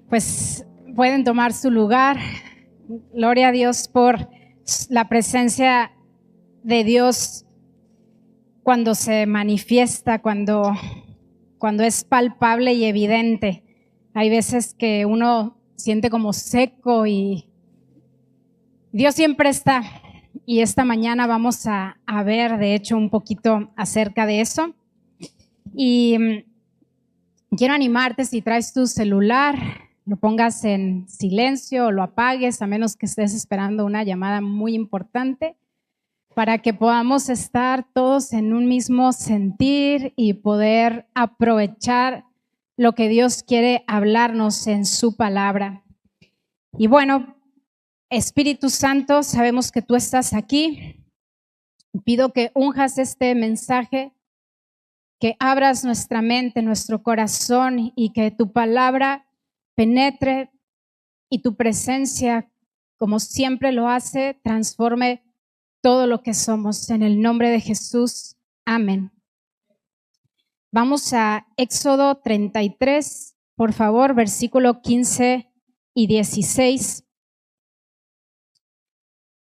Pues pueden tomar su lugar. Gloria a Dios por la presencia de Dios cuando se manifiesta, cuando es palpable y evidente. Hay veces que uno siente como seco y Dios siempre está. Y esta mañana vamos a ver, de hecho, un poquito acerca de eso. Y quiero animarte, si traes tu celular, lo pongas en silencio o lo apagues, a menos que estés esperando una llamada muy importante, para que podamos estar todos en un mismo sentir y poder aprovechar lo que Dios quiere hablarnos en su palabra. Y bueno, Espíritu Santo, sabemos que tú estás aquí. Pido que unjas este mensaje, que abras nuestra mente, nuestro corazón, y que tu palabra penetre y tu presencia, como siempre lo hace, transforme todo lo que somos. En el nombre de Jesús, amén. Vamos a Éxodo 33, por favor, versículo 15 y 16.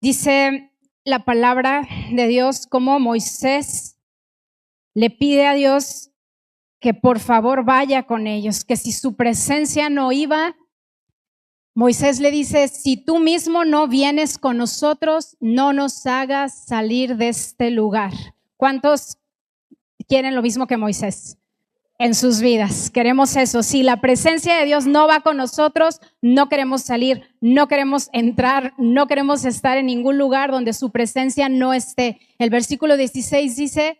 Dice la palabra de Dios cómo Moisés le pide a Dios que por favor vaya con ellos, que si su presencia no iba, Moisés le dice: si tú mismo no vienes con nosotros, no nos hagas salir de este lugar. ¿Cuántos quieren lo mismo que Moisés en sus vidas? Queremos eso. Si la presencia de Dios no va con nosotros, no queremos salir, no queremos entrar, no queremos estar en ningún lugar donde su presencia no esté. El versículo 16 dice: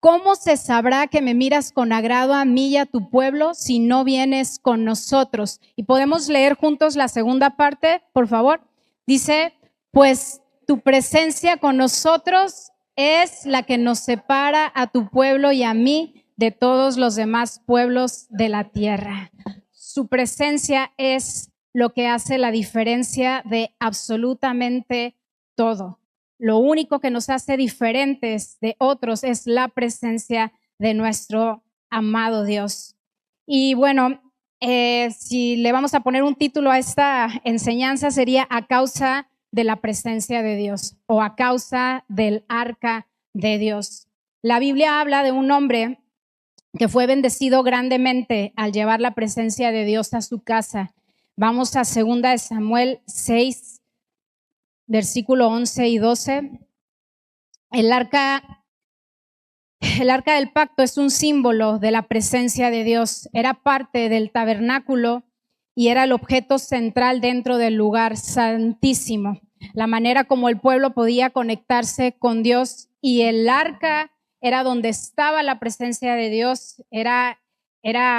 ¿cómo se sabrá que me miras con agrado a mí y a tu pueblo si no vienes con nosotros? Y podemos leer juntos la segunda parte, por favor. Dice: pues tu presencia con nosotros es la que nos separa a tu pueblo y a mí de todos los demás pueblos de la tierra. Su presencia es lo que hace la diferencia de absolutamente todo. Lo único que nos hace diferentes de otros es la presencia de nuestro amado Dios. Y bueno, si le vamos a poner un título a esta enseñanza, sería A causa de la presencia de Dios, o a causa del arca de Dios. La Biblia habla de un hombre que fue bendecido grandemente al llevar la presencia de Dios a su casa. Vamos a 2 Samuel 6, versículo 11 y 12. El arca del pacto es un símbolo de la presencia de Dios. Era parte del tabernáculo y era el objeto central dentro del lugar santísimo. La manera como el pueblo podía conectarse con Dios, y el arca era donde estaba la presencia de Dios. Era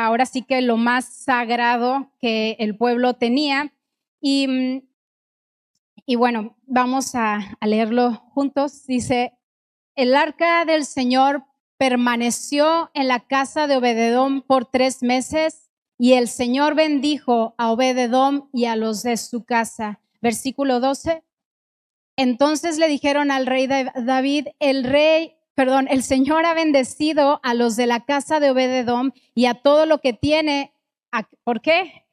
ahora sí que lo más sagrado que el pueblo tenía. Y bueno, vamos a leerlo juntos. Dice: el arca del Señor permaneció en la casa de Obed-edom por 3 meses, y el Señor bendijo a Obed-edom y a los de su casa. Versículo 12. Entonces le dijeron al rey David: el Señor ha bendecido a los de la casa de Obed-edom y a todo lo que tiene. ¿Por qué?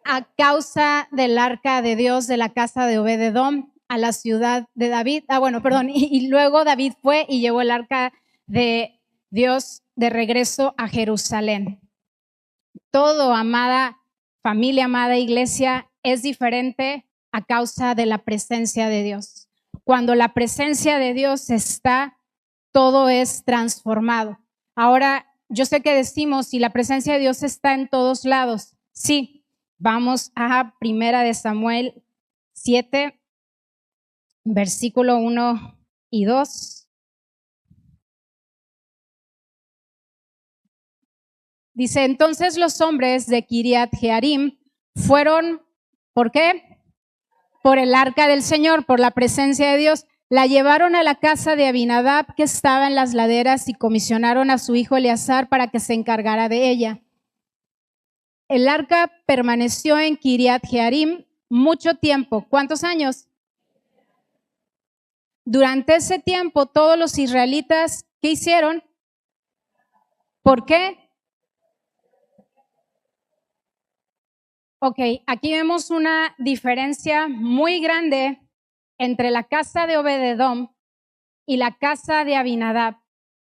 A causa del arca de Dios de la casa de Obed-edom a la ciudad de David. Y luego David fue y llevó el arca de Dios de regreso a Jerusalén. Todo, amada familia, amada iglesia, es diferente a causa de la presencia de Dios. Cuando la presencia de Dios está, todo es transformado. Ahora, yo sé que decimos, si la presencia de Dios está en todos lados, sí. Vamos a 1 Samuel 7, versículo 1 y 2. Dice: entonces los hombres de Kiriat Jearim fueron, ¿por qué? Por el arca del Señor, por la presencia de Dios. La llevaron a la casa de Abinadab, que estaba en las laderas, y comisionaron a su hijo Eleazar para que se encargara de ella. El arca permaneció en Kiriat Jearim mucho tiempo. ¿Cuántos años? Durante ese tiempo, todos los israelitas, ¿qué hicieron? ¿Por qué? Ok, aquí vemos una diferencia muy grande entre la casa de Obed-edom y la casa de Abinadab.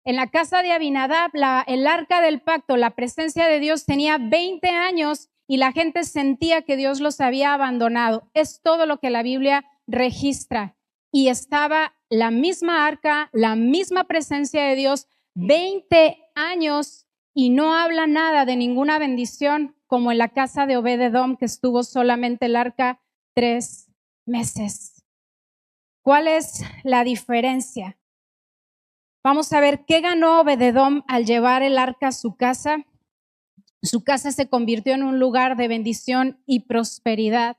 En la casa de Abinadab, el arca del pacto, la presencia de Dios tenía 20 años y la gente sentía que Dios los había abandonado. Es todo lo que la Biblia registra. Y estaba la misma arca, la misma presencia de Dios, 20 años, y no habla nada de ninguna bendición como en la casa de Obed-edom, que estuvo solamente el arca 3 meses. ¿Cuál es la diferencia? Vamos a ver qué ganó Obed-edom al llevar el arca a su casa. Su casa se convirtió en un lugar de bendición y prosperidad.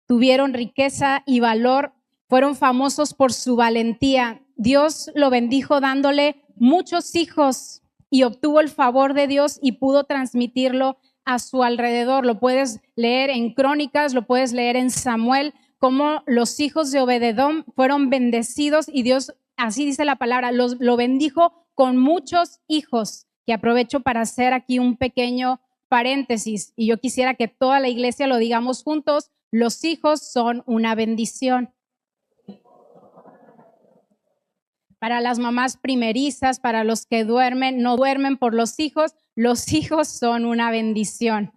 Tuvieron riqueza y valor. Fueron famosos por su valentía. Dios lo bendijo dándole muchos hijos y obtuvo el favor de Dios y pudo transmitirlo a su alrededor. Lo puedes leer en Crónicas, lo puedes leer en Samuel, cómo los hijos de Obed-edom fueron bendecidos y Dios, así dice la palabra, lo bendijo con muchos hijos. Que aprovecho para hacer aquí un pequeño paréntesis, y yo quisiera que toda la iglesia lo digamos juntos: los hijos son una bendición. Para las mamás primerizas, para los que no duermen por los hijos son una bendición.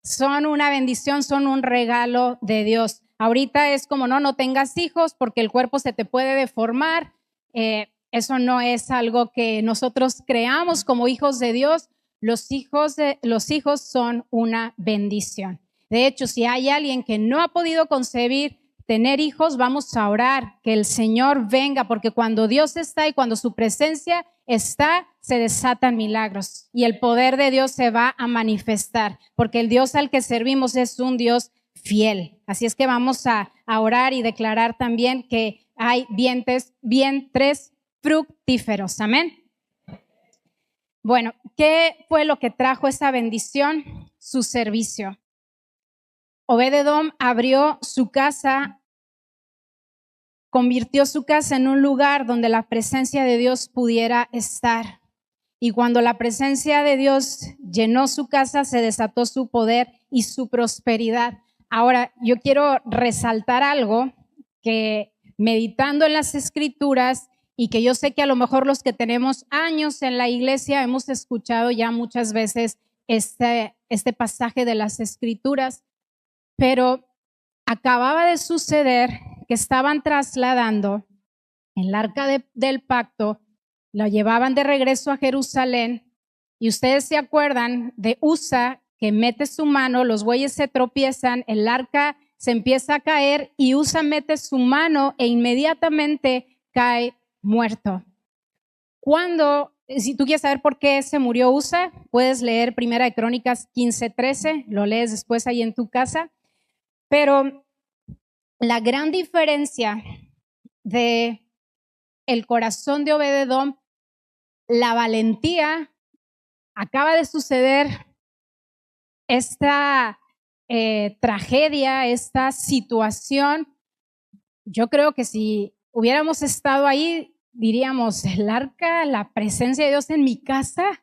Son una bendición, son un regalo de Dios. Ahorita es como, no tengas hijos porque el cuerpo se te puede deformar. Eso no es algo que nosotros creamos como hijos de Dios. Los hijos son una bendición. De hecho, si hay alguien que no ha podido concebir, tener hijos, vamos a orar que el Señor venga, porque cuando Dios está y cuando su presencia está, se desatan milagros y el poder de Dios se va a manifestar, porque el Dios al que servimos es un Dios fiel. Así es que vamos a orar y declarar también que hay vientres fructíferos. Amén. Bueno, ¿qué fue lo que trajo esa bendición? Su servicio. Obed-edom abrió su casa, convirtió su casa en un lugar donde la presencia de Dios pudiera estar. Y cuando la presencia de Dios llenó su casa, se desató su poder y su prosperidad. Ahora, yo quiero resaltar algo que, meditando en las Escrituras, y que yo sé que a lo mejor los que tenemos años en la iglesia hemos escuchado ya muchas veces este pasaje de las Escrituras, pero acababa de suceder que estaban trasladando el arca del pacto, lo llevaban de regreso a Jerusalén, y ustedes se acuerdan de Usa, que mete su mano, los bueyes se tropiezan, el arca se empieza a caer y Usa mete su mano e inmediatamente cae muerto. Si tú quieres saber por qué se murió Usa, puedes leer Primera de Crónicas 15:13, lo lees después ahí en tu casa. Pero la gran diferencia de el corazón de Obed-edom, la valentía, acaba de suceder esta tragedia, esta situación. Yo creo que si hubiéramos estado ahí, diríamos, el arca, la presencia de Dios en mi casa,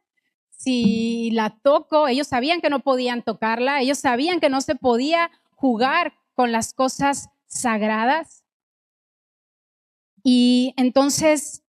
si la toco, ellos sabían que no podían tocarla, ellos sabían que no se podía jugar con las cosas sagradas. Y entonces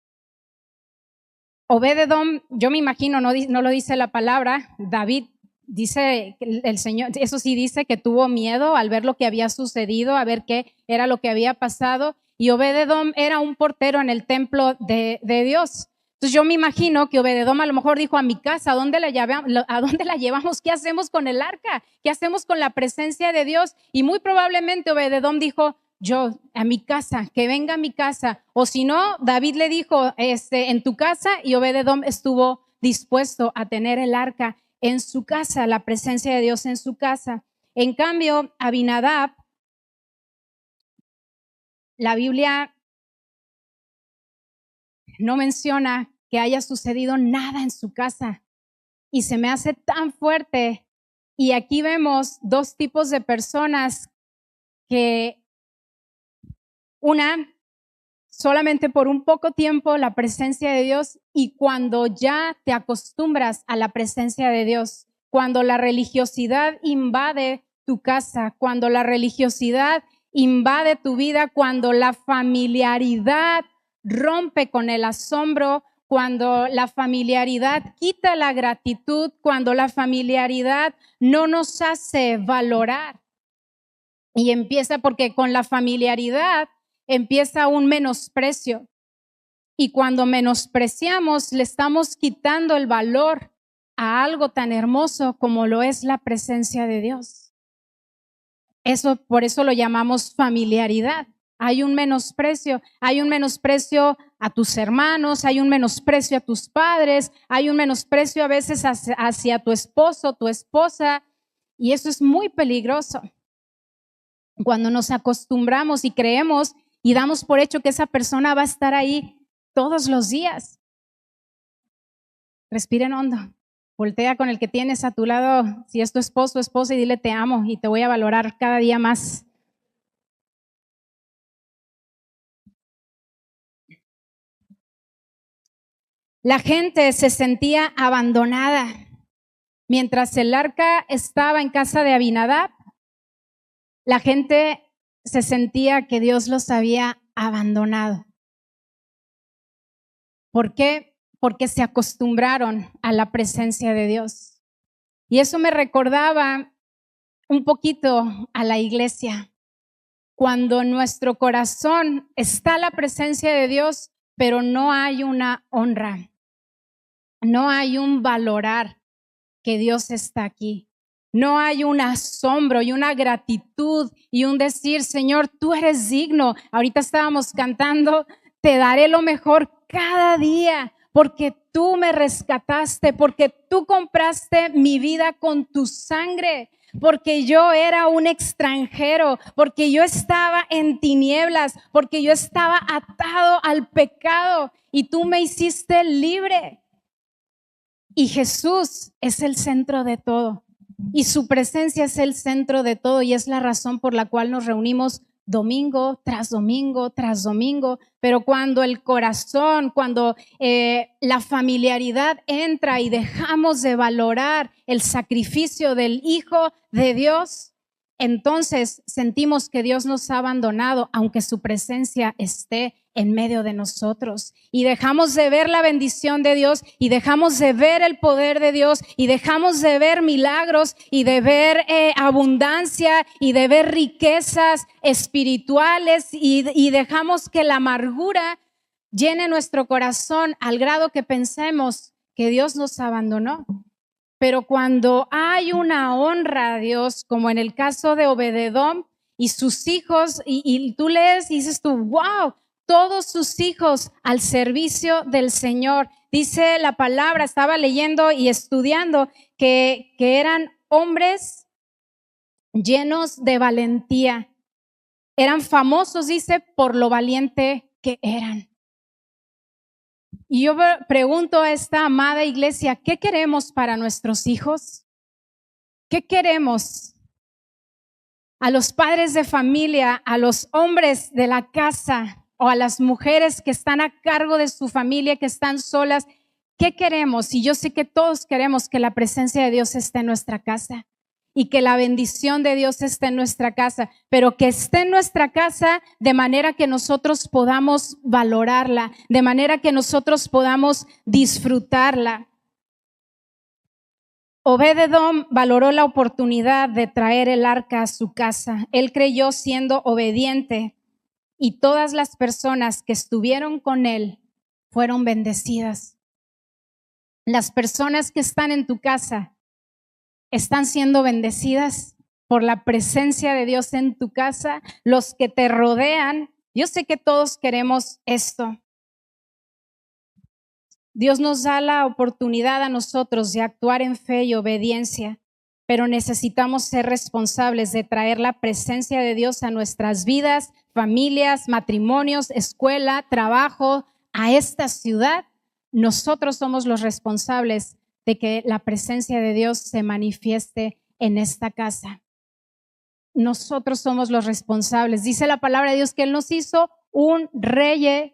Obed-edom, yo me imagino, no lo dice la palabra, David dice, el Señor, eso sí dice que tuvo miedo al ver lo que había sucedido, a ver qué era lo que había pasado, y Obed-edom era un portero en el templo de Dios. Entonces yo me imagino que Obed-edom a lo mejor dijo: a mi casa, ¿a dónde la llevamos? ¿Qué hacemos con el arca? ¿Qué hacemos con la presencia de Dios? Y muy probablemente Obed-edom dijo: yo, a mi casa, que venga a mi casa. O si no, David le dijo, en tu casa, y Obed-edom estuvo dispuesto a tener el arca en su casa, la presencia de Dios en su casa. En cambio, Abinadab, la Biblia no menciona que haya sucedido nada en su casa, y se me hace tan fuerte. Y aquí vemos dos tipos de personas que una, solamente por un poco tiempo la presencia de Dios, y cuando ya te acostumbras a la presencia de Dios, cuando la religiosidad invade tu casa, cuando la religiosidad invade tu vida, cuando la familiaridad rompe con el asombro, cuando la familiaridad quita la gratitud, cuando la familiaridad no nos hace valorar. Y empieza porque con la familiaridad empieza un menosprecio. Y cuando menospreciamos, le estamos quitando el valor a algo tan hermoso como lo es la presencia de Dios. Por eso lo llamamos familiaridad. Hay un menosprecio a tus hermanos, hay un menosprecio a tus padres, hay un menosprecio a veces hacia tu esposo, tu esposa, y eso es muy peligroso. Cuando nos acostumbramos y creemos y damos por hecho que esa persona va a estar ahí todos los días. Respiren hondo. Voltea con el que tienes a tu lado, si es tu esposo o esposa, y dile te amo y te voy a valorar cada día más. La gente se sentía abandonada. Mientras el arca estaba en casa de Abinadab, la gente se sentía que Dios los había abandonado. ¿Por qué? Porque se acostumbraron a la presencia de Dios. Y eso me recordaba un poquito a la iglesia. Cuando en nuestro corazón está la presencia de Dios, pero no hay una honra, no hay un valorar que Dios está aquí. No hay un asombro y una gratitud y un decir, Señor, tú eres digno. Ahorita estábamos cantando, te daré lo mejor cada día, porque tú me rescataste, porque tú compraste mi vida con tu sangre, porque yo era un extranjero, porque yo estaba en tinieblas, porque yo estaba atado al pecado y tú me hiciste libre. Y Jesús es el centro de todo. Y su presencia es el centro de todo y es la razón por la cual nos reunimos domingo tras domingo tras domingo. Pero cuando el corazón, cuando la familiaridad entra y dejamos de valorar el sacrificio del Hijo de Dios, entonces sentimos que Dios nos ha abandonado, aunque su presencia esté en medio de nosotros, y dejamos de ver la bendición de Dios y dejamos de ver el poder de Dios y dejamos de ver milagros y de ver abundancia y de ver riquezas espirituales y dejamos que la amargura llene nuestro corazón al grado que pensemos que Dios nos abandonó. Pero cuando hay una honra a Dios, como en el caso de Obed-Edom y sus hijos, y tú lees y dices tú, wow, todos sus hijos al servicio del Señor. Dice la palabra, estaba leyendo y estudiando que eran hombres llenos de valentía. Eran famosos, dice, por lo valiente que eran. Y yo pregunto a esta amada iglesia, ¿qué queremos para nuestros hijos? ¿Qué queremos? A los padres de familia, a los hombres de la casa, o a las mujeres que están a cargo de su familia, que están solas, ¿qué queremos? Y yo sé que todos queremos que la presencia de Dios esté en nuestra casa y que la bendición de Dios esté en nuestra casa, pero que esté en nuestra casa de manera que nosotros podamos valorarla, de manera que nosotros podamos disfrutarla. Obed-Edom valoró la oportunidad de traer el arca a su casa. Él creyó siendo obediente. Y todas las personas que estuvieron con él fueron bendecidas. Las personas que están en tu casa están siendo bendecidas por la presencia de Dios en tu casa. Los que te rodean, yo sé que todos queremos esto. Dios nos da la oportunidad a nosotros de actuar en fe y obediencia, pero necesitamos ser responsables de traer la presencia de Dios a nuestras vidas, familias, matrimonios, escuela, trabajo, a esta ciudad. Nosotros somos los responsables de que la presencia de Dios se manifieste en esta casa. Nosotros somos los responsables. Dice la palabra de Dios que Él nos hizo un reyes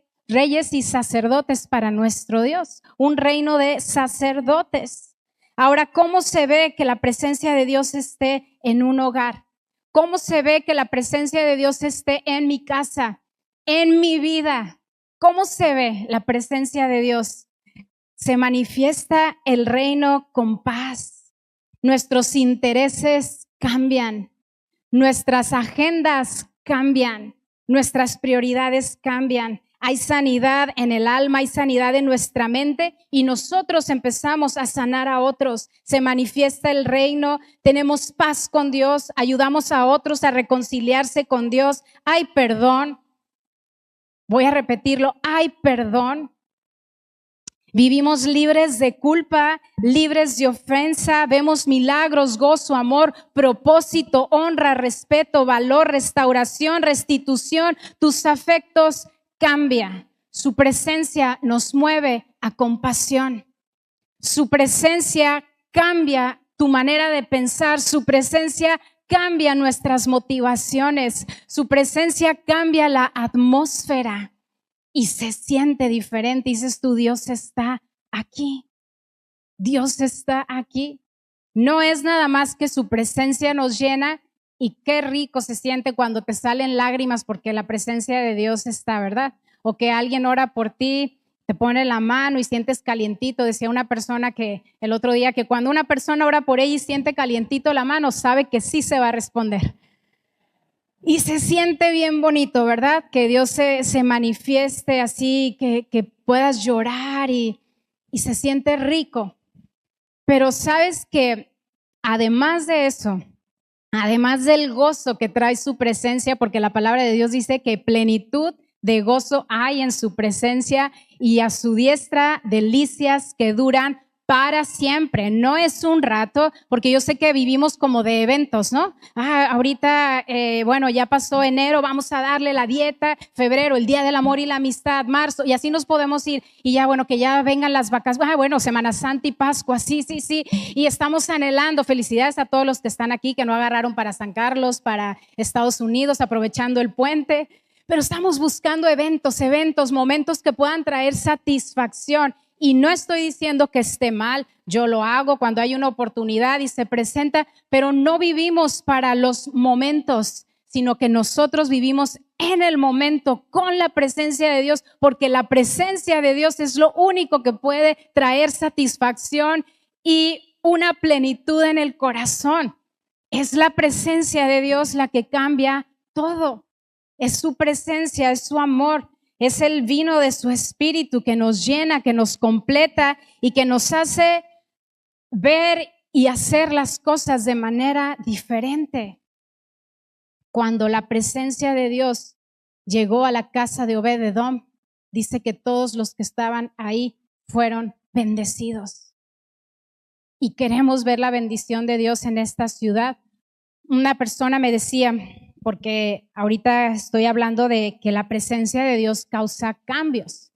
y sacerdotes para nuestro Dios, un reino de sacerdotes. Ahora, ¿cómo se ve que la presencia de Dios esté en un hogar? ¿Cómo se ve que la presencia de Dios esté en mi casa, en mi vida? ¿Cómo se ve la presencia de Dios? Se manifiesta el reino con paz. Nuestros intereses cambian. Nuestras agendas cambian. Nuestras prioridades cambian. Hay sanidad en el alma, hay sanidad en nuestra mente y nosotros empezamos a sanar a otros. Se manifiesta el reino, tenemos paz con Dios, ayudamos a otros a reconciliarse con Dios. Hay perdón. Voy a repetirlo, hay perdón. Vivimos libres de culpa, libres de ofensa, vemos milagros, gozo, amor, propósito, honra, respeto, valor, restauración, restitución. Tus afectos cambian. Su presencia nos mueve a compasión. Su presencia cambia tu manera de pensar. Su presencia cambia nuestras motivaciones. Su presencia cambia la atmósfera. Y se siente diferente. Dices tú, Dios está aquí. Dios está aquí. No es nada más que su presencia nos llena y qué rico se siente cuando te salen lágrimas porque la presencia de Dios está, ¿verdad? O que alguien ora por ti, te pone la mano y sientes calientito. Decía una persona que el otro día que cuando una persona ora por ella y siente calientito la mano, sabe que sí se va a responder. Y se siente bien bonito, ¿verdad? Que Dios se manifieste así, que puedas llorar y se siente rico. Pero sabes que además de eso, además del gozo que trae su presencia, porque la palabra de Dios dice que plenitud de gozo hay en su presencia y a su diestra delicias que duran para siempre. No es un rato, porque yo sé que vivimos como de eventos, ¿no? Ahorita, bueno, ya pasó enero, vamos a darle la dieta, febrero, el Día del Amor y la Amistad, marzo, y así nos podemos ir. Y ya, bueno, que ya vengan las vacaciones, bueno, Semana Santa y Pascua, sí. Y estamos anhelando, felicidades a todos los que están aquí, que no agarraron para San Carlos, para Estados Unidos, aprovechando el puente. Pero estamos buscando eventos, momentos que puedan traer satisfacción. Y no estoy diciendo que esté mal, yo lo hago cuando hay una oportunidad y se presenta, pero no vivimos para los momentos, sino que nosotros vivimos en el momento con la presencia de Dios, porque la presencia de Dios es lo único que puede traer satisfacción y una plenitud en el corazón. Es la presencia de Dios la que cambia todo. Es su presencia, es su amor. Es el vino de su espíritu que nos llena, que nos completa y que nos hace ver y hacer las cosas de manera diferente. Cuando la presencia de Dios llegó a la casa de Obed-Edom, dice que todos los que estaban ahí fueron bendecidos. Y queremos ver la bendición de Dios en esta ciudad. Una persona me decía, porque ahorita estoy hablando de que la presencia de Dios causa cambios.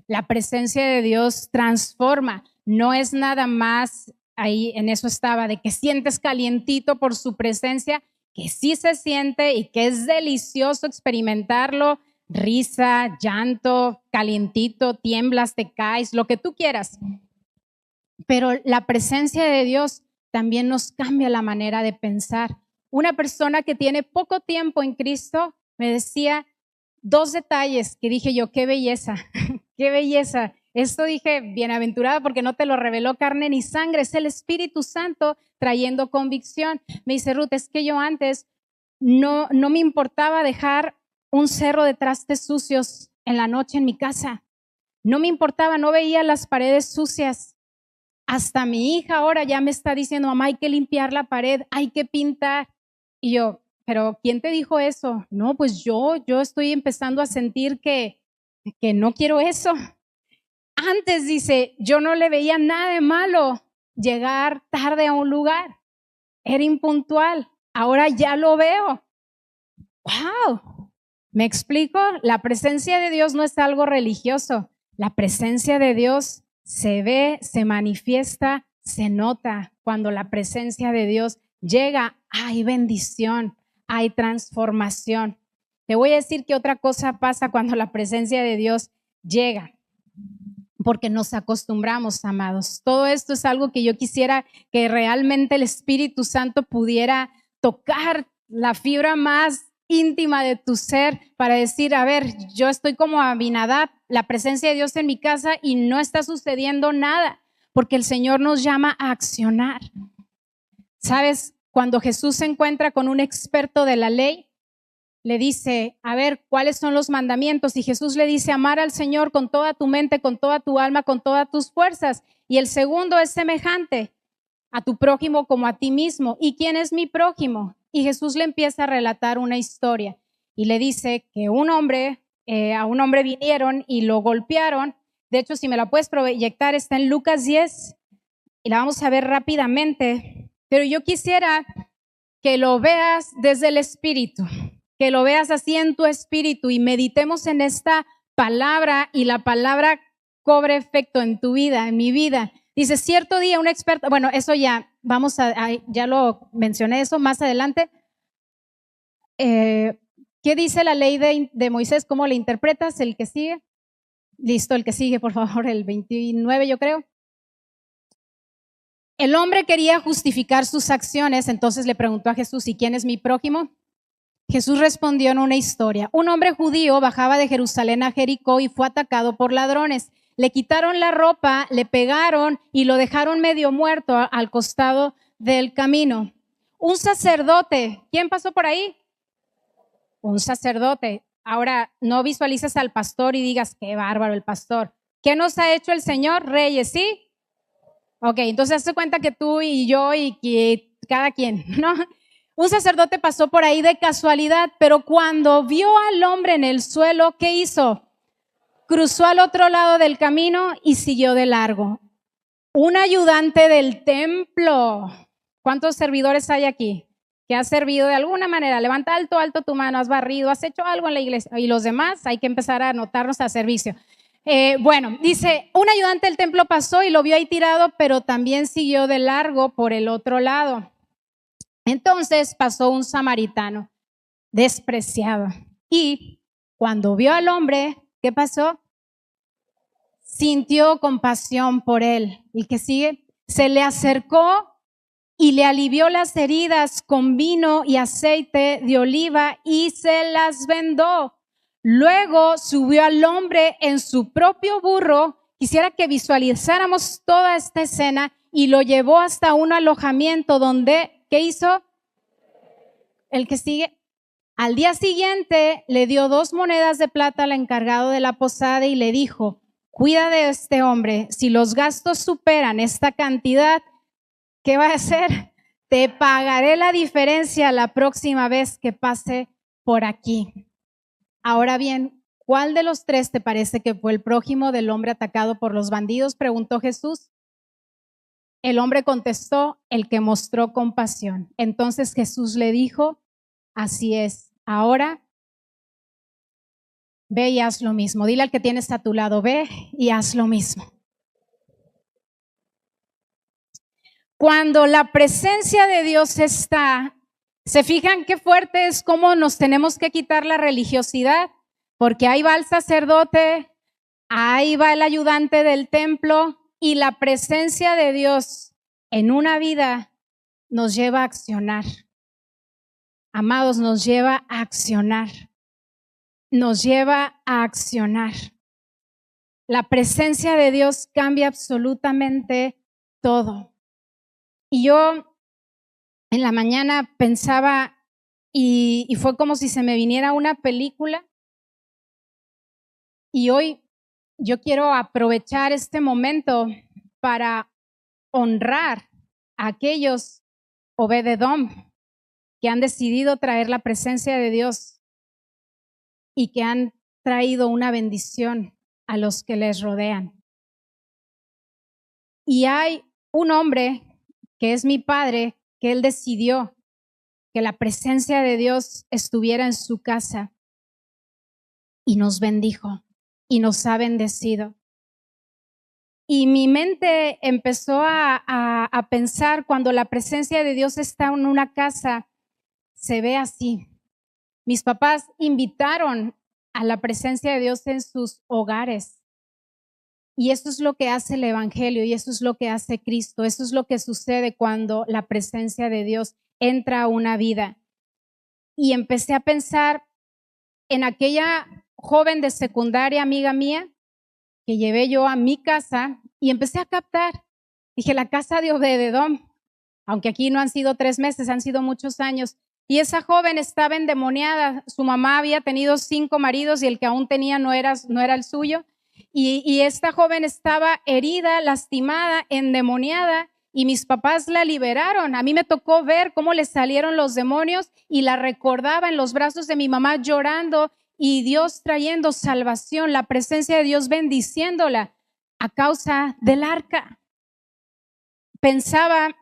La presencia de Dios transforma. No es nada más, ahí en eso estaba, de que sientes calientito por su presencia, que sí se siente y que es delicioso experimentarlo. Risa, llanto, calientito, tiemblas, te caes, lo que tú quieras. Pero la presencia de Dios también nos cambia la manera de pensar. Una persona que tiene poco tiempo en Cristo me decía 2 detalles que dije yo, qué belleza, qué belleza. Esto dije, bienaventurada porque no te lo reveló carne ni sangre, es el Espíritu Santo trayendo convicción. Me dice, Ruth, es que yo antes no me importaba dejar un cerro de trastes sucios en la noche en mi casa. No me importaba, no veía las paredes sucias. Hasta mi hija ahora ya me está diciendo, mamá, hay que limpiar la pared, hay que pintar. Y yo, pero ¿quién te dijo eso? No, pues yo estoy empezando a sentir que no quiero eso. Antes, dice, yo no le veía nada de malo llegar tarde a un lugar. Era impuntual. Ahora ya lo veo. ¡Wow! ¿Me explico? La presencia de Dios no es algo religioso. La presencia de Dios se ve, se manifiesta, se nota. Cuando la presencia de Dios llega, hay bendición, hay transformación. Te voy a decir que otra cosa pasa cuando la presencia de Dios llega. porque nos acostumbramos, amados. Todo esto es algo que yo quisiera que realmente el Espíritu Santo pudiera tocar la fibra más íntima de tu ser para decir, a ver, yo estoy como Abinadab, la presencia de Dios en mi casa y no está sucediendo nada, porque el Señor nos llama a accionar. ¿Sabes? Cuando Jesús se encuentra con un experto de la ley, le dice, a ver, ¿cuáles son los mandamientos? Y Jesús le dice, amar al Señor con toda tu mente, con toda tu alma, con todas tus fuerzas. Y el segundo es semejante, a tu prójimo como a ti mismo. ¿Y quién es mi prójimo? Y Jesús le empieza a relatar una historia y le dice que a un hombre vinieron y lo golpearon. De hecho, si me la puedes proyectar, está en Lucas 10 y la vamos a ver rápidamente. Pero yo quisiera que lo veas desde el Espíritu, que lo veas así en tu espíritu y meditemos en esta palabra y la palabra cobre efecto en tu vida, en mi vida. Dice, cierto día un experto, bueno, eso ya, ya lo mencioné eso más adelante. ¿Qué dice la ley de Moisés? ¿Cómo la interpretas? El que sigue. Listo, el que sigue, por favor, el 29 yo creo. El hombre quería justificar sus acciones, entonces le preguntó a Jesús, ¿y quién es mi prójimo? Jesús respondió en una historia. Un hombre judío bajaba de Jerusalén a Jericó y fue atacado por ladrones. Le quitaron la ropa, le pegaron y lo dejaron medio muerto al costado del camino. Un sacerdote, ¿quién pasó por ahí? Un sacerdote. Ahora, no visualices al pastor y digas, qué bárbaro el pastor. ¿Qué nos ha hecho el Señor? Reyes, ¿sí? Ok, entonces hazte cuenta que tú y yo y que cada quien, ¿no? Un sacerdote pasó por ahí de casualidad, pero cuando vio al hombre en el suelo, ¿qué hizo? Cruzó al otro lado del camino y siguió de largo. Un ayudante del templo. ¿Cuántos servidores hay aquí? Que has servido de alguna manera. Levanta alto tu mano, has barrido, has hecho algo en la iglesia. Y los demás hay que empezar a anotarnos a servicio. Bueno, dice, un ayudante del templo pasó y lo vio ahí tirado, pero también siguió de largo por el otro lado. Entonces pasó un samaritano despreciado y cuando vio al hombre, ¿qué pasó? Sintió compasión por él. ¿Y qué sigue? Se le acercó y le alivió las heridas con vino y aceite de oliva y se las vendó. Luego subió al hombre en su propio burro. Quisiera que visualizáramos toda esta escena y lo llevó hasta un alojamiento donde, ¿qué hizo? El que sigue. Al día siguiente le dio 2 monedas de plata al encargado de la posada y le dijo, cuida de este hombre, si los gastos superan esta cantidad, ¿qué va a hacer? Te pagaré la diferencia la próxima vez que pase por aquí. Ahora bien, ¿cuál de los 3 te parece que fue el prójimo del hombre atacado por los bandidos? Preguntó Jesús. El hombre contestó, el que mostró compasión. Entonces Jesús le dijo, así es, ahora ve y haz lo mismo. Dile al que tienes a tu lado, ve y haz lo mismo. Cuando la presencia de Dios está, ¿se fijan qué fuerte es cómo nos tenemos que quitar la religiosidad? Porque ahí va el sacerdote, ahí va el ayudante del templo y la presencia de Dios en una vida nos lleva a accionar. Amados, nos lleva a accionar. Nos lleva a accionar. La presencia de Dios cambia absolutamente todo. Y yo en la mañana pensaba y fue como si se me viniera una película. Y hoy yo quiero aprovechar este momento para honrar a aquellos Obed-Edom que han decidido traer la presencia de Dios y que han traído una bendición a los que les rodean. Y hay un hombre que es mi padre, que él decidió que la presencia de Dios estuviera en su casa y nos bendijo y nos ha bendecido. Y mi mente empezó a pensar, cuando la presencia de Dios está en una casa, se ve así. Mis papás invitaron a la presencia de Dios en sus hogares. Y eso es lo que hace el Evangelio y eso es lo que hace Cristo. Eso es lo que sucede cuando la presencia de Dios entra a una vida. Y empecé a pensar en aquella joven de secundaria, amiga mía, que llevé yo a mi casa y empecé a captar. Dije, la casa de Obed-edom, aunque aquí no han sido 3 meses, han sido muchos años. Y esa joven estaba endemoniada. Su mamá había tenido 5 maridos y el que aún tenía no era el suyo. Y esta joven estaba herida, lastimada, endemoniada, y mis papás la liberaron. A mí me tocó ver cómo le salieron los demonios y la recordaba en los brazos de mi mamá llorando y Dios trayendo salvación, la presencia de Dios bendiciéndola a causa del arca. Pensaba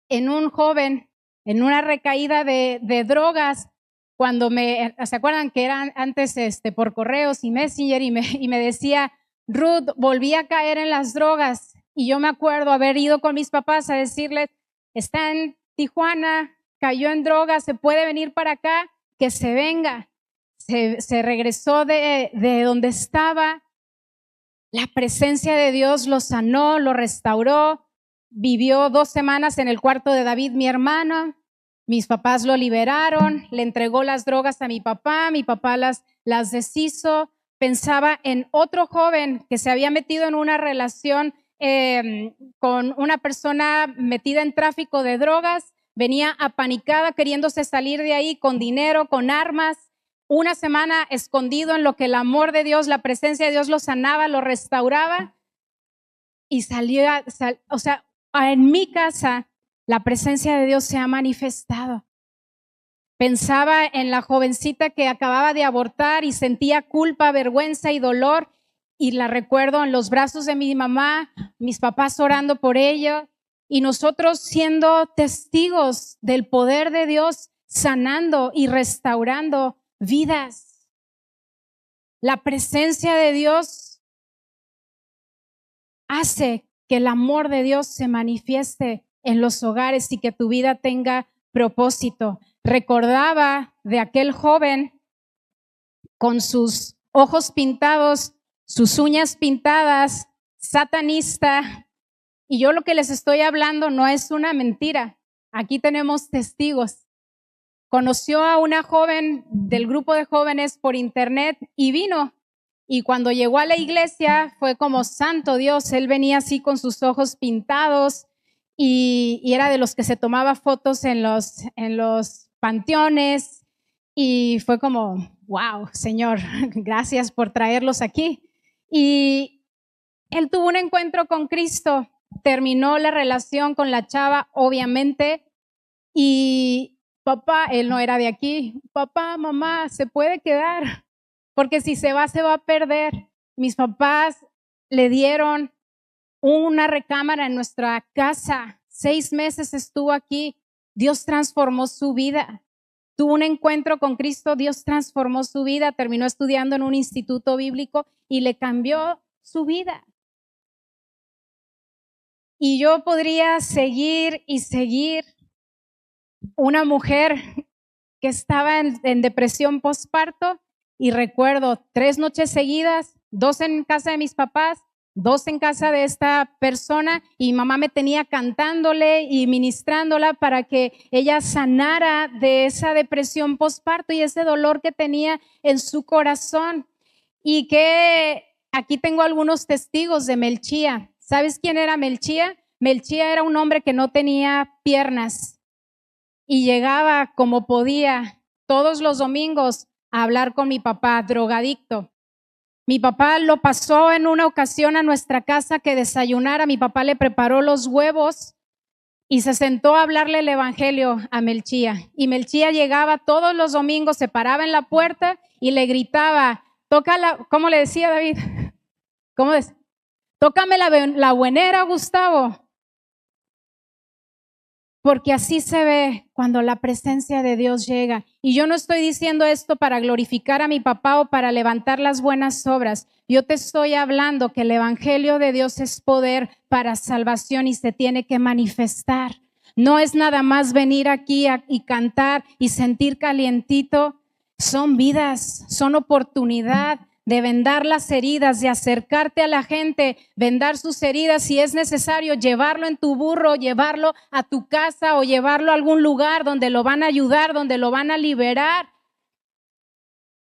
en un joven, en una recaída de drogas, cuando ¿se acuerdan que eran antes por correos y Messenger y me decía, Ruth, volví a caer en las drogas? Y yo me acuerdo haber ido con mis papás a decirles, está en Tijuana, cayó en drogas, se puede venir para acá, que se venga. Se regresó de donde estaba. La presencia de Dios lo sanó, lo restauró. Vivió 2 semanas en el cuarto de David, mi hermano. Mis papás lo liberaron, le entregó las drogas a mi papá las deshizo. Pensaba en otro joven que se había metido en una relación con una persona metida en tráfico de drogas, venía apanicada queriéndose salir de ahí con dinero, con armas. 1 semana escondido en lo que el amor de Dios, la presencia de Dios lo sanaba, lo restauraba y en mi casa la presencia de Dios se ha manifestado. Pensaba en la jovencita que acababa de abortar y sentía culpa, vergüenza y dolor, y la recuerdo en los brazos de mi mamá, mis papás orando por ella, y nosotros siendo testigos del poder de Dios, sanando y restaurando vidas. La presencia de Dios hace que el amor de Dios se manifieste en los hogares y que tu vida tenga propósito. Recordaba de aquel joven con sus ojos pintados, sus uñas pintadas, satanista, y yo lo que les estoy hablando no es una mentira. Aquí tenemos testigos. Conoció a una joven del grupo de jóvenes por internet y vino. Y cuando llegó a la iglesia fue como santo Dios. Él venía así con sus ojos pintados y era de los que se tomaba fotos en los panteones. Y fue como, wow, Señor, gracias por traerlos aquí. Y él tuvo un encuentro con Cristo. Terminó la relación con la chava, obviamente. Y papá, él no era de aquí, papá, mamá, se puede quedar, porque si se va a perder. Mis papás le dieron una recámara en nuestra casa, 6 meses estuvo aquí, Dios transformó su vida. Tuvo un encuentro con Cristo, Dios transformó su vida, terminó estudiando en un instituto bíblico y le cambió su vida. Y yo podría seguir y seguir. Una mujer que estaba en depresión postparto y recuerdo 3 noches seguidas, 2 en casa de mis papás, 2 en casa de esta persona, y mamá me tenía cantándole y ministrándola para que ella sanara de esa depresión postparto y ese dolor que tenía en su corazón. Y que aquí tengo algunos testigos de Melchía. ¿Sabes quién era Melchía? Melchía era un hombre que no tenía piernas. Y llegaba como podía todos los domingos a hablar con mi papá, drogadicto. Mi papá lo pasó en una ocasión a nuestra casa que desayunara. Mi papá le preparó los huevos y se sentó a hablarle el evangelio a Melchía. Y Melchía llegaba todos los domingos, se paraba en la puerta y le gritaba, tócala, ¿cómo le decía David? ¿Cómo decía? Tócame la buenera, Gustavo. Porque así se ve cuando la presencia de Dios llega. Y yo no estoy diciendo esto para glorificar a mi papá o para levantar las buenas obras. Yo te estoy hablando que el evangelio de Dios es poder para salvación y se tiene que manifestar. No es nada más venir aquí y cantar y sentir calientito. Son vidas, son oportunidad de vendar las heridas, de acercarte a la gente, vendar sus heridas, si es necesario, llevarlo en tu burro, llevarlo a tu casa o llevarlo a algún lugar donde lo van a ayudar, donde lo van a liberar.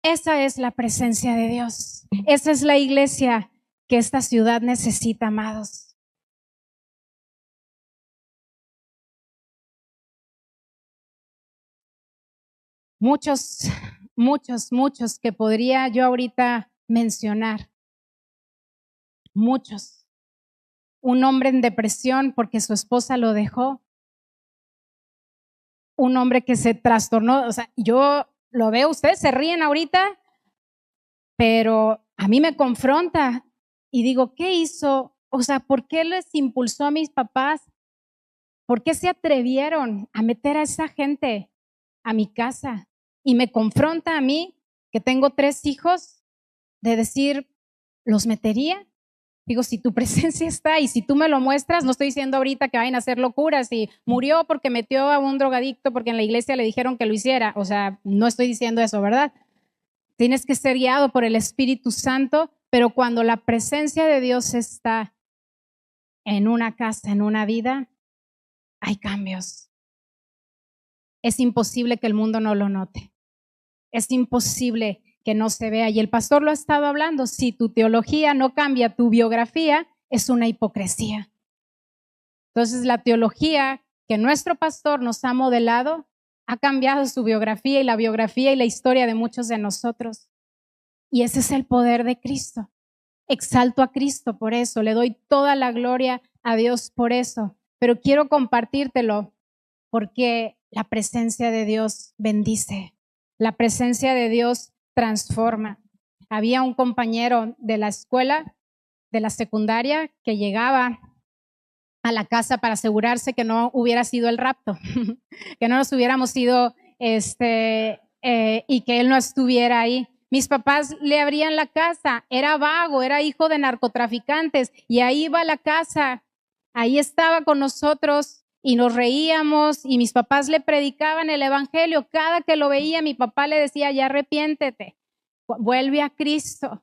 Esa es la presencia de Dios. Esa es la iglesia que esta ciudad necesita, amados. Muchos que podría yo ahorita mencionar. Muchos. Un hombre en depresión porque su esposa lo dejó. Un hombre que se trastornó. O sea, yo lo veo, ustedes se ríen ahorita, pero a mí me confronta y digo, ¿qué hizo? O sea, ¿por qué les impulsó a mis papás? ¿Por qué se atrevieron a meter a esa gente a mi casa? Y me confronta a mí, que tengo 3 hijos, de decir, ¿los metería? Digo, si tu presencia está y si tú me lo muestras, no estoy diciendo ahorita que vayan a hacer locuras y murió porque metió a un drogadicto porque en la iglesia le dijeron que lo hiciera. O sea, no estoy diciendo eso, ¿verdad? Tienes que ser guiado por el Espíritu Santo, pero cuando la presencia de Dios está en una casa, en una vida, hay cambios. Es imposible que el mundo no lo note. Es imposible que no se vea. Y el pastor lo ha estado hablando. Si tu teología no cambia tu biografía, es una hipocresía. Entonces, la teología que nuestro pastor nos ha modelado ha cambiado su biografía y la biografía y la historia de muchos de nosotros. Y ese es el poder de Cristo. Exalto a Cristo por eso. Le doy toda la gloria a Dios por eso. Pero quiero compartírtelo porque la presencia de Dios bendice. La presencia de Dios transforma. Había un compañero de la escuela, de la secundaria, que llegaba a la casa para asegurarse que no hubiera sido el rapto, que no nos hubiéramos ido y que él no estuviera ahí. Mis papás le abrían la casa, era vago, era hijo de narcotraficantes y ahí iba a la casa, ahí estaba con nosotros y nos reíamos y mis papás le predicaban el evangelio. Cada que lo veía, mi papá le decía, ya arrepiéntete, vuelve a Cristo.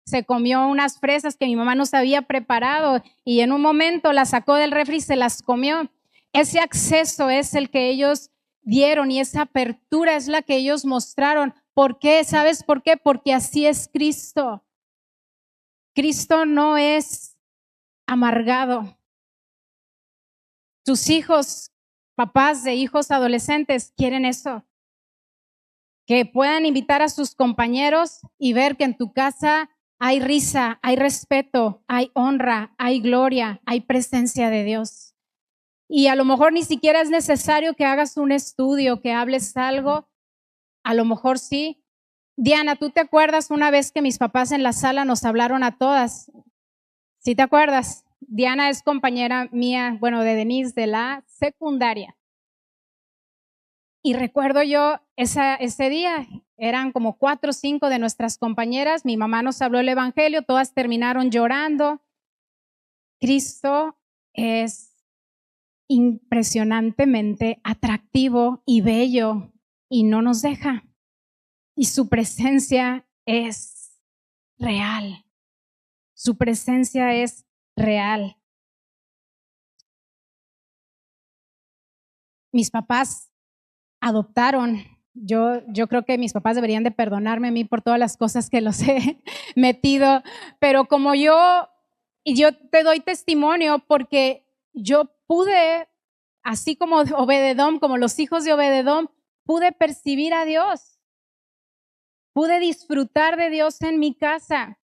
Se comió unas fresas que mi mamá nos había preparado y en un momento las sacó del refri y se las comió. Ese acceso es el que ellos dieron y esa apertura es la que ellos mostraron. ¿Por qué? ¿Sabes por qué? Porque así es Cristo. Cristo no es amargado. Tus hijos, papás de hijos adolescentes, quieren eso. Que puedan invitar a sus compañeros y ver que en tu casa hay risa, hay respeto, hay honra, hay gloria, hay presencia de Dios. Y a lo mejor ni siquiera es necesario que hagas un estudio, que hables algo, a lo mejor sí. Diana, ¿tú te acuerdas una vez que mis papás en la sala nos hablaron a todas? ¿Sí te acuerdas? Diana es compañera mía, bueno, de Denise, de la secundaria. Y recuerdo yo ese día, eran como 4 o 5 de nuestras compañeras, mi mamá nos habló el evangelio, todas terminaron llorando. Cristo es impresionantemente atractivo y bello y no nos deja. Y su presencia es real. Su presencia es real. Mis papás adoptaron. Yo creo que mis papás deberían de perdonarme a mí por todas las cosas que los he metido, pero como yo te doy testimonio porque yo pude, así como Obed-Edom, como los hijos de Obed-Edom, pude percibir a Dios, pude disfrutar de Dios en mi casa.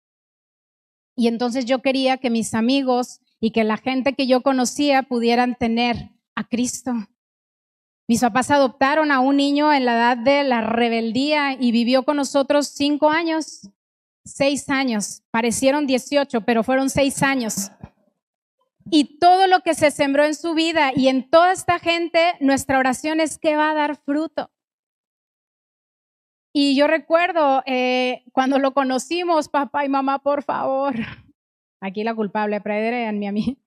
Y entonces yo quería que mis amigos y que la gente que yo conocía pudieran tener a Cristo. Mis papás adoptaron a un niño en la edad de la rebeldía y vivió con nosotros 5 años, 6 años. Parecieron 18, pero fueron 6 años. Y todo lo que se sembró en su vida y en toda esta gente, nuestra oración es que va a dar fruto. Y yo recuerdo cuando lo conocimos, papá y mamá, por favor, aquí la culpable, apréndanme a mí.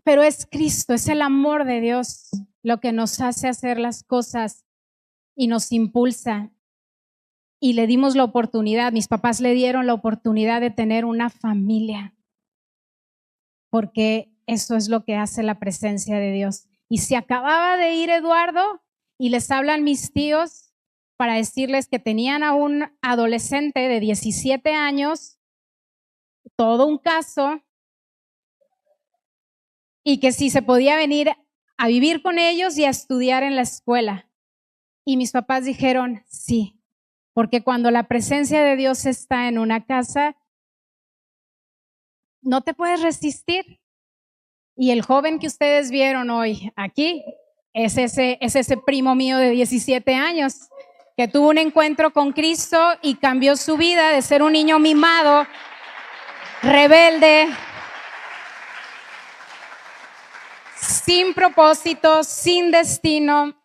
Pero es Cristo, es el amor de Dios lo que nos hace hacer las cosas y nos impulsa. y le dimos la oportunidad, mis papás le dieron la oportunidad de tener una familia, porque eso es lo que hace la presencia de Dios. Y se acababa de ir Eduardo y les hablan mis tíos para decirles que tenían a un adolescente de 17 años, todo un caso, y que si se podía venir a vivir con ellos y a estudiar en la escuela. Y mis papás dijeron, sí, porque cuando la presencia de Dios está en una casa, no te puedes resistir. Y el joven que ustedes vieron hoy aquí es ese primo mío de 17 años que tuvo un encuentro con Cristo y cambió su vida de ser un niño mimado, rebelde, sin propósito, sin destino.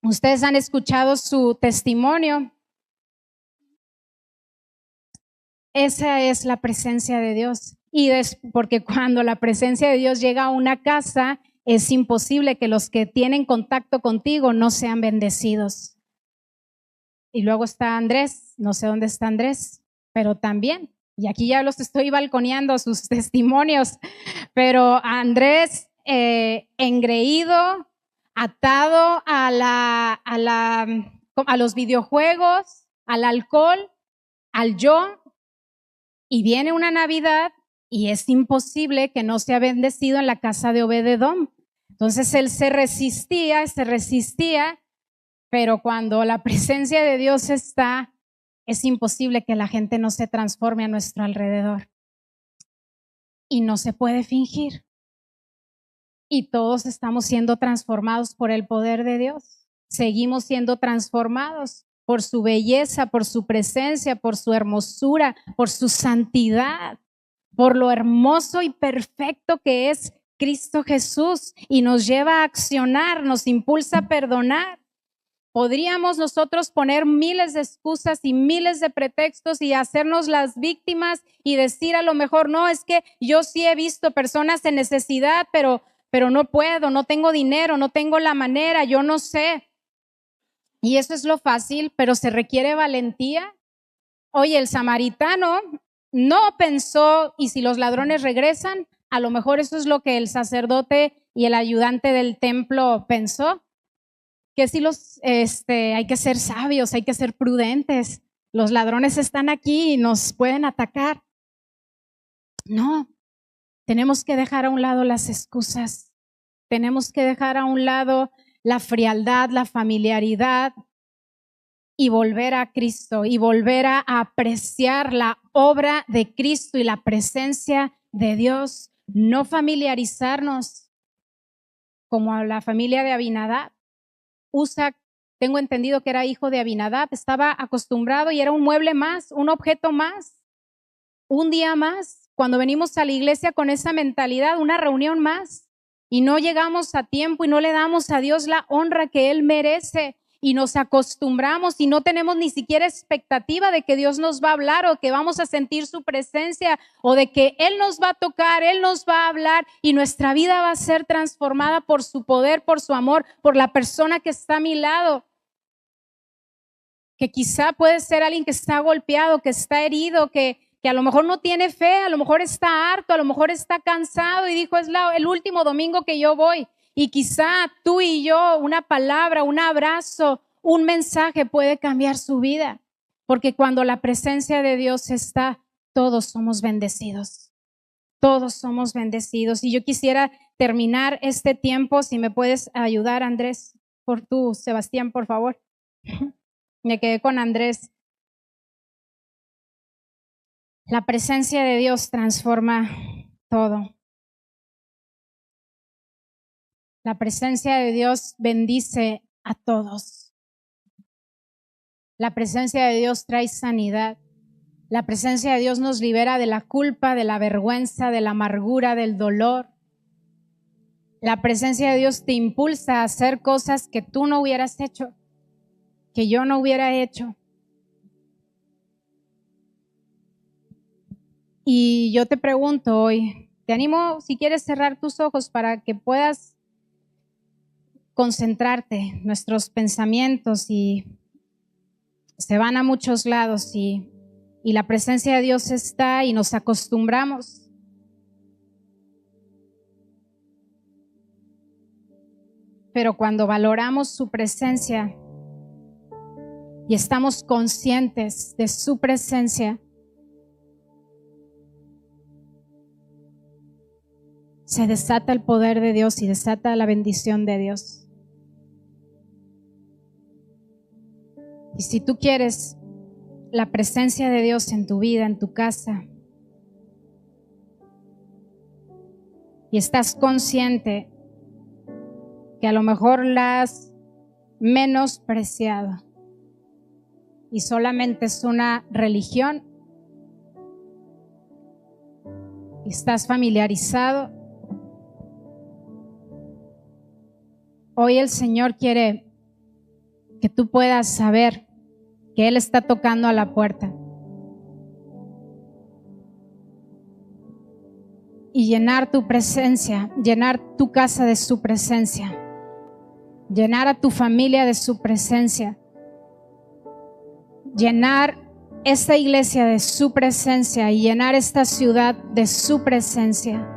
Ustedes han escuchado su testimonio. Esa es la presencia de Dios. Porque cuando la presencia de Dios llega a una casa, es imposible que los que tienen contacto contigo no sean bendecidos. Y luego está Andrés, no sé dónde está Andrés, pero también, y aquí ya los estoy balconeando sus testimonios, pero Andrés engreído, atado a los videojuegos, al alcohol, al yo, y viene una Navidad y es imposible que no sea bendecido en la casa de Obed-Edom. Entonces él se resistía, pero cuando la presencia de Dios está, es imposible que la gente no se transforme a nuestro alrededor. Y no se puede fingir. Y todos estamos siendo transformados por el poder de Dios. Seguimos siendo transformados por su belleza, por su presencia, por su hermosura, por su santidad, por lo hermoso y perfecto que es Cristo Jesús, y nos lleva a accionar, nos impulsa a perdonar. Podríamos nosotros poner miles de excusas y miles de pretextos y hacernos las víctimas y decir a lo mejor, no, es que yo sí he visto personas en necesidad, pero no puedo, no tengo dinero, no tengo la manera, yo no sé. Y eso es lo fácil, pero se requiere valentía. Oye, el samaritano no pensó, y si los ladrones regresan, a lo mejor eso es lo que el sacerdote y el ayudante del templo pensó, que si hay que ser sabios, hay que ser prudentes. Los ladrones están aquí y nos pueden atacar. No, tenemos que dejar a un lado las excusas. Tenemos que dejar a un lado la frialdad, la familiaridad y volver a Cristo y volver a apreciar la obra de Cristo y la presencia de Dios. No familiarizarnos como a la familia de Abinadab. Usa, tengo entendido que era hijo de Abinadab, estaba acostumbrado y era un mueble más, un objeto más, un día más. Cuando venimos a la iglesia con esa mentalidad, una reunión más, y no llegamos a tiempo y no le damos a Dios la honra que Él merece, y nos acostumbramos y no tenemos ni siquiera expectativa de que Dios nos va a hablar o que vamos a sentir su presencia o de que Él nos va a tocar, Él nos va a hablar y nuestra vida va a ser transformada por su poder, por su amor, por la persona que está a mi lado. Que quizá puede ser alguien que está golpeado, que está herido, que a lo mejor no tiene fe, a lo mejor está harto, a lo mejor está cansado y dijo, es el último domingo que yo voy. Y quizá tú y yo, una palabra, un abrazo, un mensaje puede cambiar su vida. Porque cuando la presencia de Dios está, todos somos bendecidos. Todos somos bendecidos. Y yo quisiera terminar este tiempo, si me puedes ayudar, Andrés, Sebastián, por favor. Me quedé con Andrés. La presencia de Dios transforma todo. La presencia de Dios bendice a todos. La presencia de Dios trae sanidad. La presencia de Dios nos libera de la culpa, de la vergüenza, de la amargura, del dolor. La presencia de Dios te impulsa a hacer cosas que tú no hubieras hecho, que yo no hubiera hecho. Y yo te pregunto hoy, te animo si quieres cerrar tus ojos para que puedas concentrarte, nuestros pensamientos y se van a muchos lados y la presencia de Dios está y nos acostumbramos. Pero cuando valoramos su presencia y estamos conscientes de su presencia, se desata el poder de Dios y desata la bendición de Dios. Y si tú quieres la presencia de Dios en tu vida, en tu casa, y estás consciente que a lo mejor la has menospreciado y solamente es una religión, y estás familiarizado, hoy el Señor quiere que tú puedas saber que Él está tocando a la puerta y llenar tu presencia, llenar tu casa de su presencia, llenar a tu familia de su presencia, llenar esta iglesia de su presencia y llenar esta ciudad de su presencia.